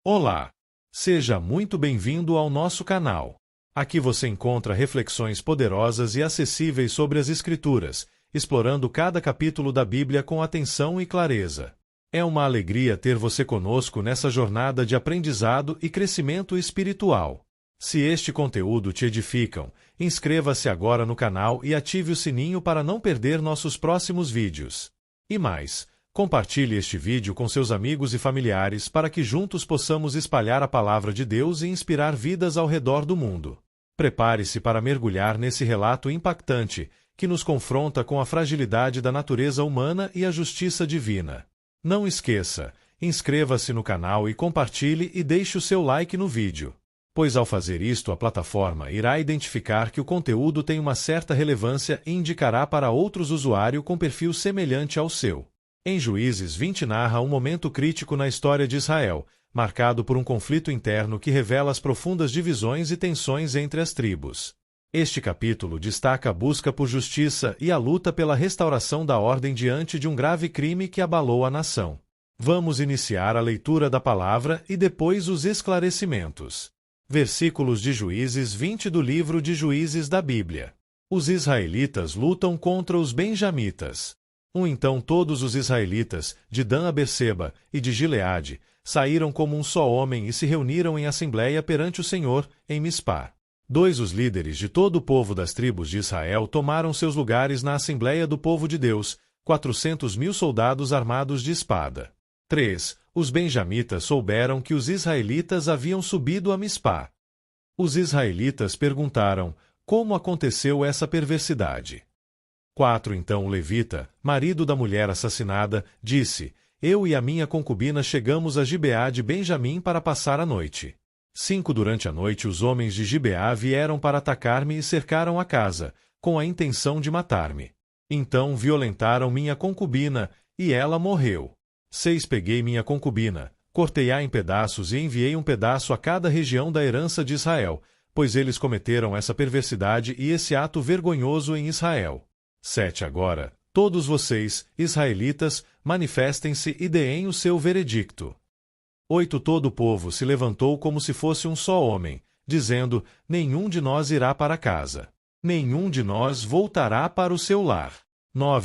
Olá! Seja muito bem-vindo ao nosso canal. Aqui você encontra reflexões poderosas e acessíveis sobre as Escrituras, explorando cada capítulo da Bíblia com atenção e clareza. É uma alegria ter você conosco nessa jornada de aprendizado e crescimento espiritual. Se este conteúdo te edificam, inscreva-se agora no canal e ative o sininho para não perder nossos próximos vídeos. E mais, compartilhe este vídeo com seus amigos e familiares para que juntos possamos espalhar a palavra de Deus e inspirar vidas ao redor do mundo. Prepare-se para mergulhar nesse relato impactante que nos confronta com a fragilidade da natureza humana e a justiça divina. Não esqueça, inscreva-se no canal e compartilhe e deixe o seu like no vídeo, pois ao fazer isto a plataforma irá identificar que o conteúdo tem uma certa relevância e indicará para outros usuários com perfil semelhante ao seu. Em Juízes 20 narra um momento crítico na história de Israel, marcado por um conflito interno que revela as profundas divisões e tensões entre as tribos. Este capítulo destaca a busca por justiça e a luta pela restauração da ordem diante de um grave crime que abalou a nação. Vamos iniciar a leitura da palavra e depois os esclarecimentos. Versículos de Juízes 20 do livro de Juízes da Bíblia. Os israelitas lutam contra os benjamitas. Então todos os israelitas, de Dan a Berseba e de Gileade, saíram como um só homem e se reuniram em assembleia perante o Senhor, em Mispá. Os líderes de todo o povo das tribos de Israel tomaram seus lugares na assembleia do povo de Deus, 400.000 soldados armados de espada. Os benjamitas souberam que os israelitas haviam subido a Mispá. Os israelitas perguntaram, como aconteceu essa perversidade? Então o levita, marido da mulher assassinada, disse, eu e a minha concubina chegamos a Gibeá de Benjamim para passar a noite. Durante a noite os homens de Gibeá vieram para atacar-me e cercaram a casa, com a intenção de matar-me. Então violentaram minha concubina, e ela morreu. Peguei minha concubina, cortei-a em pedaços e enviei um pedaço a cada região da herança de Israel, pois eles cometeram essa perversidade e esse ato vergonhoso em Israel. Agora, todos vocês, israelitas, manifestem-se e deem o seu veredicto. Todo o povo se levantou como se fosse um só homem, dizendo, nenhum de nós irá para casa. Nenhum de nós voltará para o seu lar.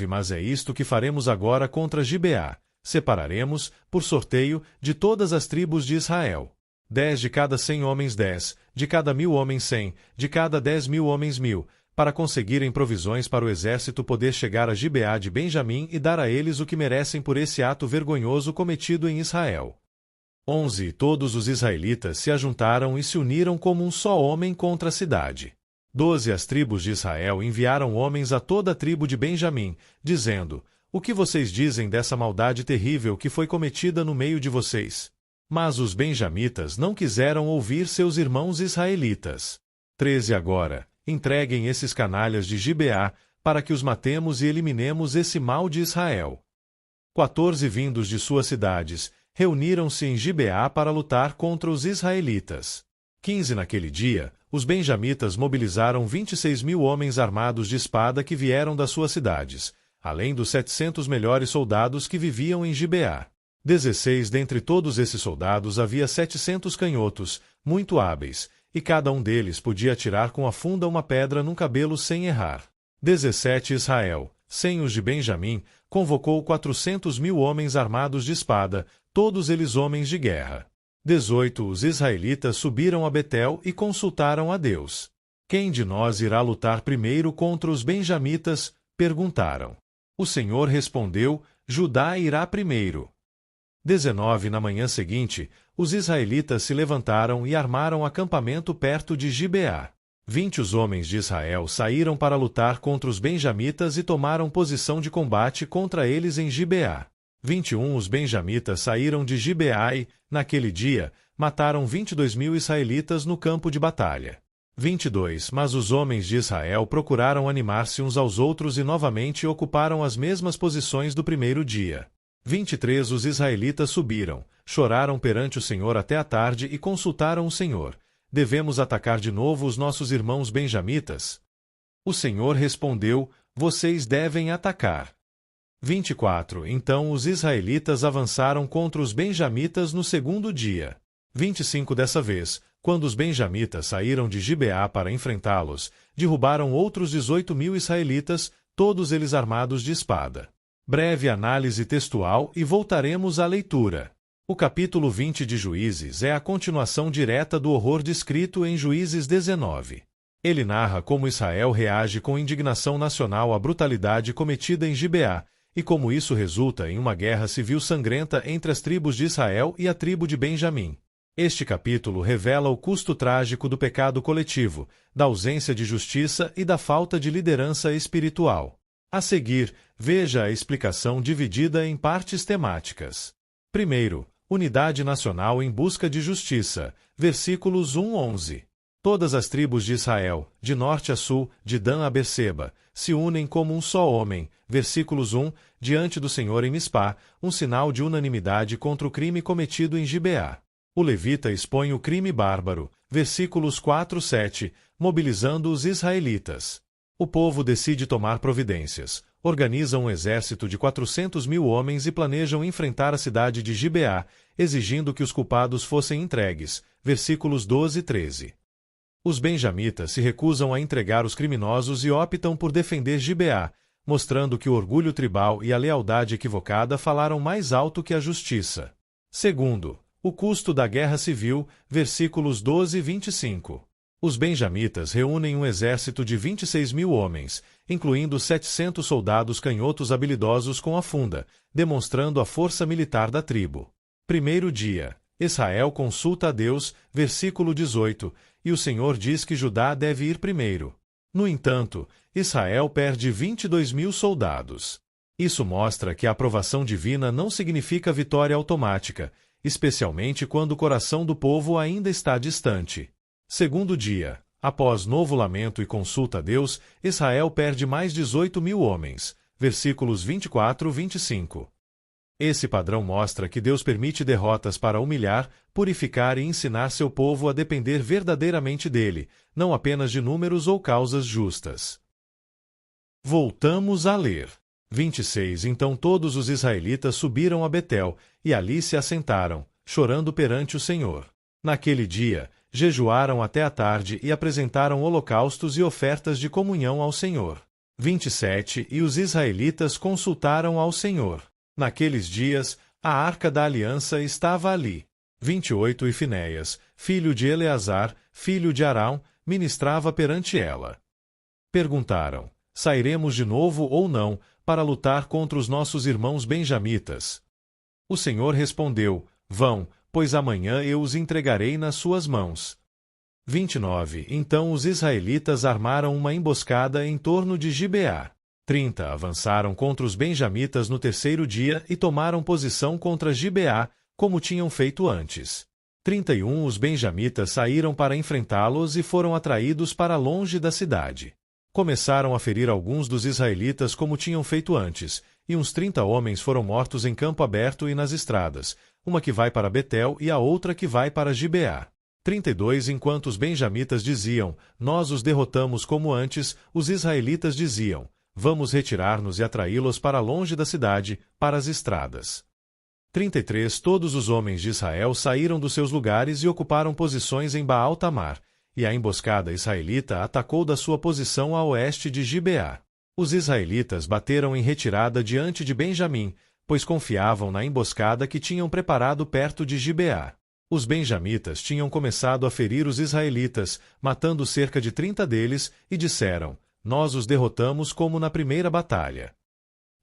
Mas é isto que faremos agora contra Gibeá. Separaremos, por sorteio, de todas as tribos de Israel. 10 de cada 100 homens 10, de cada 1.000 homens 100, de cada 10.000 homens 1.000, para conseguirem provisões para o exército poder chegar a Gibeá de Benjamim e dar a eles o que merecem por esse ato vergonhoso cometido em Israel. Todos os israelitas se ajuntaram e se uniram como um só homem contra a cidade. As tribos de Israel enviaram homens a toda a tribo de Benjamim, dizendo, o que vocês dizem dessa maldade terrível que foi cometida no meio de vocês? Mas os benjamitas não quiseram ouvir seus irmãos israelitas. Agora, entreguem esses canalhas de Gibeá, para que os matemos e eliminemos esse mal de Israel. 14 vindos de suas cidades, reuniram-se em Gibeá para lutar contra os israelitas. Naquele dia, os benjamitas mobilizaram 26.000 homens armados de espada que vieram das suas cidades, além dos 700 melhores soldados que viviam em Gibeá. 16 dentre todos esses soldados havia 700 canhotos, muito hábeis, e cada um deles podia atirar com a funda uma pedra num cabelo sem errar. 17 Israel, sem os de Benjamim, convocou 400.000 homens armados de espada, todos eles homens de guerra. 18 Os israelitas subiram a Betel e consultaram a Deus. Quem de nós irá lutar primeiro contra os benjamitas? Perguntaram. O Senhor respondeu, Judá irá primeiro. 19 Na manhã seguinte, os israelitas se levantaram e armaram acampamento perto de Gibeá. 20 Os homens de Israel saíram para lutar contra os benjamitas e tomaram posição de combate contra eles em Gibeá. 21 Os benjamitas saíram de Gibeá e, naquele dia, mataram 22.000 israelitas no campo de batalha. 22 Mas os homens de Israel procuraram animar-se uns aos outros e novamente ocuparam as mesmas posições do primeiro dia. 23 Os israelitas subiram, choraram perante o Senhor até a tarde e consultaram o Senhor. Devemos atacar de novo os nossos irmãos benjamitas? O Senhor respondeu, vocês devem atacar. 24 Então os israelitas avançaram contra os benjamitas no segundo dia. 25 Dessa vez, quando os benjamitas saíram de Gibeá para enfrentá-los, derrubaram outros 18.000 israelitas, todos eles armados de espada. Breve análise textual e voltaremos à leitura. O capítulo 20 de Juízes é a continuação direta do horror descrito em Juízes 19. Ele narra como Israel reage com indignação nacional à brutalidade cometida em Gibeá, e como isso resulta em uma guerra civil sangrenta entre as tribos de Israel e a tribo de Benjamim. Este capítulo revela o custo trágico do pecado coletivo, da ausência de justiça e da falta de liderança espiritual. A seguir, veja a explicação dividida em partes temáticas. Primeiro, unidade nacional em busca de justiça, versículos 1-11. Todas as tribos de Israel, de norte a sul, de Dan a Berseba, se unem como um só homem, versículos 1, diante do Senhor em Mispá, um sinal de unanimidade contra o crime cometido em Gibeá. O levita expõe o crime bárbaro, versículos 4-7, mobilizando os israelitas. O povo decide tomar providências, organizam um exército de 400.000 homens e planejam enfrentar a cidade de Gibeá, exigindo que os culpados fossem entregues, versículos 12-13. Os benjamitas se recusam a entregar os criminosos e optam por defender Gibeá, mostrando que o orgulho tribal e a lealdade equivocada falaram mais alto que a justiça. Segundo, o custo da guerra civil, versículos 12-25. Os benjamitas reúnem um exército de 26.000 homens, incluindo 700 soldados canhotos habilidosos com a funda, demonstrando a força militar da tribo. Primeiro dia. Israel consulta a Deus, versículo 18, e o Senhor diz que Judá deve ir primeiro. No entanto, Israel perde 22.000 soldados. Isso mostra que a aprovação divina não significa vitória automática, especialmente quando o coração do povo ainda está distante. Segundo dia, após novo lamento e consulta a Deus, Israel perde mais 18.000 homens, versículos 24-25. Esse padrão mostra que Deus permite derrotas para humilhar, purificar e ensinar seu povo a depender verdadeiramente dele, não apenas de números ou causas justas. Voltamos a ler. 26 Então todos os israelitas subiram a Betel, e ali se assentaram, chorando perante o Senhor. Naquele dia, jejuaram até a tarde e apresentaram holocaustos e ofertas de comunhão ao Senhor. 27 E os israelitas consultaram ao Senhor. Naqueles dias, a arca da aliança estava ali. 28 E Finéias, filho de Eleazar, filho de Arão, ministrava perante ela. Perguntaram: sairemos de novo ou não, para lutar contra os nossos irmãos benjamitas? O Senhor respondeu: vão, pois amanhã eu os entregarei nas suas mãos. 29 Então os israelitas armaram uma emboscada em torno de Gibeá. 30 Avançaram contra os benjamitas no terceiro dia e tomaram posição contra Gibeá, como tinham feito antes. 31 Os benjamitas saíram para enfrentá-los e foram atraídos para longe da cidade. Começaram a ferir alguns dos israelitas como tinham feito antes, e uns 30 homens foram mortos em campo aberto e nas estradas, uma que vai para Betel e a outra que vai para Gibeá. 32 Enquanto os benjamitas diziam: nós os derrotamos como antes, os israelitas diziam: vamos retirar-nos e atraí-los para longe da cidade, para as estradas. 33 Todos os homens de Israel saíram dos seus lugares e ocuparam posições em Baal-Tamar, e a emboscada israelita atacou da sua posição a oeste de Gibeá. Os israelitas bateram em retirada diante de Benjamim, pois confiavam na emboscada que tinham preparado perto de Gibeá. Os benjamitas tinham começado a ferir os israelitas, matando cerca de 30 deles, e disseram: nós os derrotamos como na primeira batalha.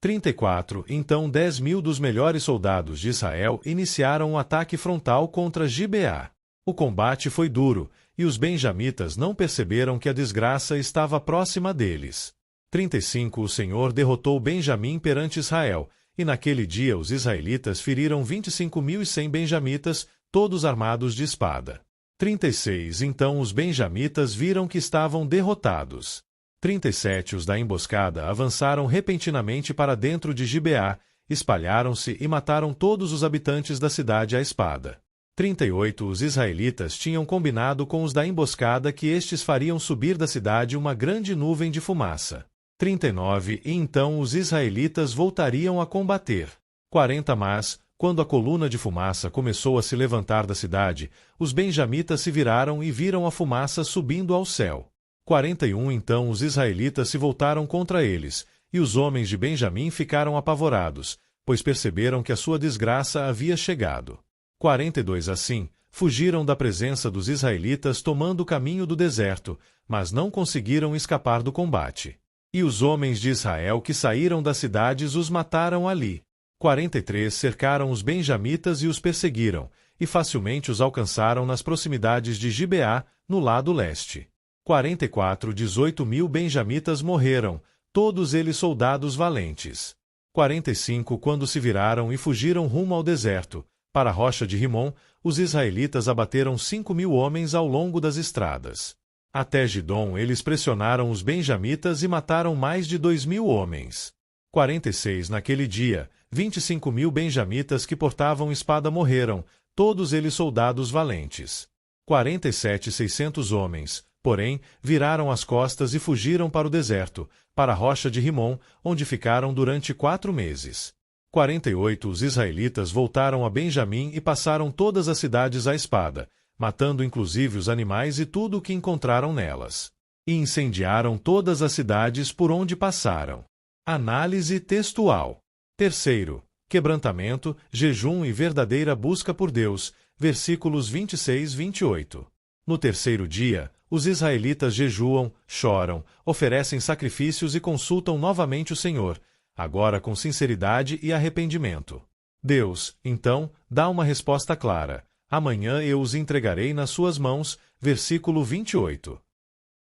34 Então 10.000 dos melhores soldados de Israel iniciaram um ataque frontal contra Gibeá. O combate foi duro, e os benjamitas não perceberam que a desgraça estava próxima deles. 35 O Senhor derrotou Benjamim perante Israel, e naquele dia os israelitas feriram 25.100 benjamitas, todos armados de espada. 36 Então os benjamitas viram que estavam derrotados. 37 Os da emboscada avançaram repentinamente para dentro de Gibeá, espalharam-se e mataram todos os habitantes da cidade à espada. 38 Os israelitas tinham combinado com os da emboscada que estes fariam subir da cidade uma grande nuvem de fumaça. 39 E então os israelitas voltariam a combater. 40 Mas, Quando a coluna de fumaça começou a se levantar da cidade, os benjamitas se viraram e viram a fumaça subindo ao céu. 41 Então os israelitas se voltaram contra eles, e os homens de Benjamim ficaram apavorados, pois perceberam que a sua desgraça havia chegado. 42 Assim, fugiram da presença dos israelitas tomando o caminho do deserto, mas não conseguiram escapar do combate. E os homens de Israel que saíram das cidades os mataram ali. 43 Cercaram os benjamitas e os perseguiram, e facilmente os alcançaram nas proximidades de Gibeá, no lado leste. 44 18.000 benjamitas morreram, todos eles soldados valentes. 45 Quando se viraram e fugiram rumo ao deserto, para a rocha de Rimom, os israelitas abateram 5.000 homens ao longo das estradas. Até Gidom eles pressionaram os benjamitas e mataram mais de 2.000 homens. 46 Naquele dia, 25.000 benjamitas que portavam espada morreram, todos eles soldados valentes. 47 600 homens, porém, viraram as costas e fugiram para o deserto, para a rocha de Rimom, onde ficaram durante 4 meses. 48 Os israelitas voltaram a Benjamim e passaram todas as cidades à espada, matando inclusive os animais e tudo o que encontraram nelas. E incendiaram todas as cidades por onde passaram. Análise textual. Terceiro, quebrantamento, jejum e verdadeira busca por Deus, versículos 26-28. No terceiro dia, os israelitas jejuam, choram, oferecem sacrifícios e consultam novamente o Senhor, agora com sinceridade e arrependimento. Deus, então, dá uma resposta clara: amanhã eu os entregarei nas suas mãos, versículo 28.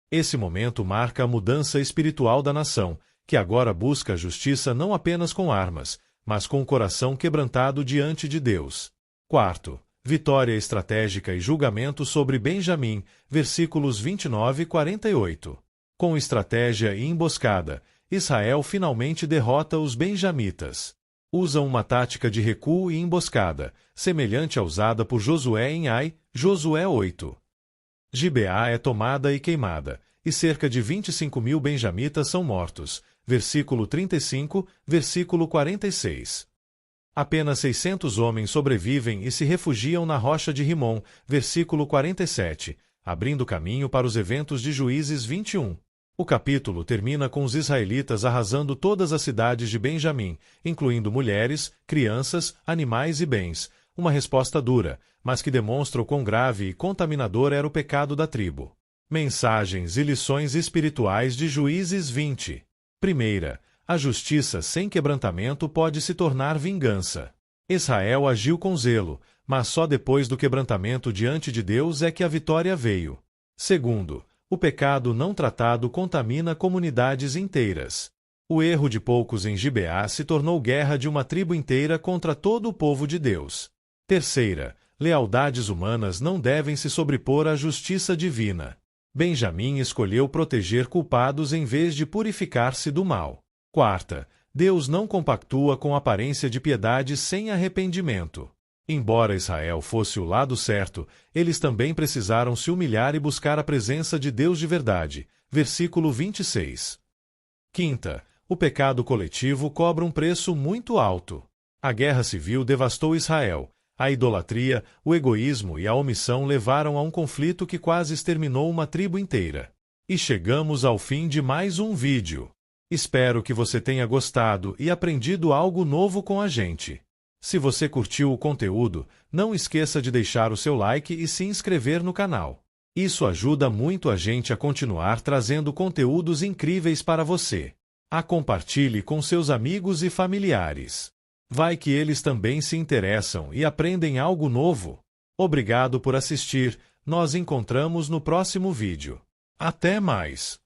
Esse momento marca a mudança espiritual da nação, que agora busca a justiça não apenas com armas, mas com o coração quebrantado diante de Deus. Quarto, vitória estratégica e julgamento sobre Benjamim, versículos 29 e 48. Com estratégia e emboscada, Israel finalmente derrota os benjamitas. Usam uma tática de recuo e emboscada, semelhante à usada por Josué em Ai, Josué 8. Gibeá é tomada e queimada, e cerca de 25.000 benjamitas são mortos, versículo 35, versículo 46. Apenas 600 homens sobrevivem e se refugiam na rocha de Rimom, versículo 47, abrindo caminho para os eventos de Juízes 21. O capítulo termina com os israelitas arrasando todas as cidades de Benjamim, incluindo mulheres, crianças, animais e bens, uma resposta dura, mas que demonstra o quão grave e contaminador era o pecado da tribo. Mensagens e lições espirituais de Juízes 20. Primeira, a justiça sem quebrantamento pode se tornar vingança. Israel agiu com zelo, mas só depois do quebrantamento diante de Deus é que a vitória veio. Segundo, o pecado não tratado contamina comunidades inteiras. O erro de poucos em Gibeá se tornou guerra de uma tribo inteira contra todo o povo de Deus. Terceira, lealdades humanas não devem se sobrepor à justiça divina. Benjamim escolheu proteger culpados em vez de purificar-se do mal. Quarta, Deus não compactua com aparência de piedade sem arrependimento. Embora Israel fosse o lado certo, eles também precisaram se humilhar e buscar a presença de Deus de verdade. Versículo 26. Quinta, o pecado coletivo cobra um preço muito alto. A guerra civil devastou Israel. A idolatria, o egoísmo e a omissão levaram a um conflito que quase exterminou uma tribo inteira. E chegamos ao fim de mais um vídeo. Espero que você tenha gostado e aprendido algo novo com a gente. Se você curtiu o conteúdo, não esqueça de deixar o seu like e se inscrever no canal. Isso ajuda muito a gente a continuar trazendo conteúdos incríveis para você. Compartilhe com seus amigos e familiares. Vai que eles também se interessam e aprendem algo novo. Obrigado por assistir, nós encontramos no próximo vídeo. Até mais!